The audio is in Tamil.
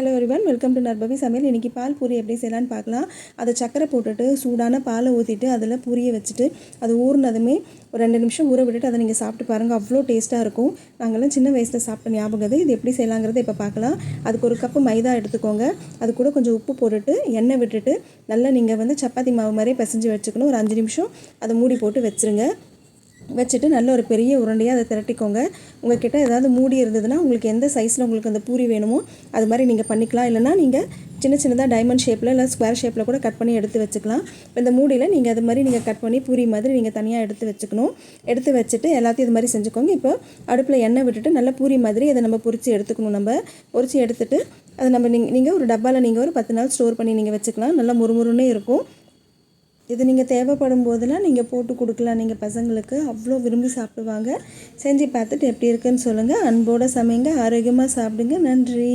ஹலோ எவ்ரிவன், வெல்கம் டு நர்பவி சமையல். இன்றைக்கி பால் பூரி எப்படி செய்யலான்னு பார்க்கலாம். அதை சக்கரை போட்டுட்டு சூடான பாலை ஊற்றிட்டு அதில் பூரியை வச்சுட்டு அது ஊறினதுமே ஒரு 2 நிமிஷம் ஊற விட்டுட்டு அதை நீங்கள் சாப்பிட்டு பாருங்கள். அவ்வளோ டேஸ்ட்டாக இருக்கும். நாங்கள்லாம் சின்ன வயசில் சாப்பிட்ட ஞாபகம் இது எப்படி செய்யலாங்கிறத இப்போ பார்க்கலாம். அதுக்கு ஒரு கப்பு மைதா எடுத்துக்கோங்க. அது கூட கொஞ்சம் உப்பு போட்டுட்டு எண்ணெய் விட்டுட்டு நல்லா நீங்கள் சப்பாத்தி மாவு மாதிரி பிசைஞ்சு வச்சுக்கணும். ஒரு 5 நிமிஷம் அதை மூடி போட்டு வச்சுருங்க. வச்சுட்டு நல்ல ஒரு பெரிய உருண்டையாக அதை திரட்டிக்கோங்க. உங்கள்கிட்ட ஏதாவது மூடி இருந்ததுன்னா உங்களுக்கு எந்த சைஸில் உங்களுக்கு அந்த பூரி வேணுமோ அது மாதிரி நீங்கள் பண்ணிக்கலாம். இல்லைனா நீங்கள் சின்ன சின்னதாக டைமண்ட் ஷேப்பில் இல்லை ஸ்கொயர் ஷேப்பில் கூட கட் பண்ணி எடுத்து வச்சுக்கலாம். இப்போ இந்த மூடியில் நீங்கள் அது மாதிரி நீங்கள் கட் பண்ணி பூரி மாதிரி நீங்கள் தனியாக எடுத்து வச்சுக்கணும். எடுத்து வச்சுட்டு எல்லாத்தையும் இது மாதிரி செஞ்சுக்கோங்க. இப்போ அடுப்பில் எண்ணெய் விட்டுட்டு நல்லா பூரி மாதிரி அதை நம்ம பொரித்து எடுத்துக்கணும். நம்ம பொரித்து எடுத்துகிட்டு அதை நம்ம நீங்கள் ஒரு டப்பாவில் நீங்கள் ஒரு 10 நாள் ஸ்டோர் பண்ணி நீங்கள் வச்சுக்கலாம். நல்லா முறுமுறுன்னே இருக்கும். இது நீங்கள் தேவைப்படும் போதெல்லாம் நீங்கள் போட்டு கொடுக்கலாம். நீங்கள் பசங்களுக்கு அவ்வளோ விரும்பி சாப்பிடுவாங்க. செஞ்சு பார்த்துட்டு எப்படி இருக்குன்னு சொல்லுங்கள். அன்போடு சமைங்க, ஆரோக்கியமாக சாப்பிடுங்க. நன்றி.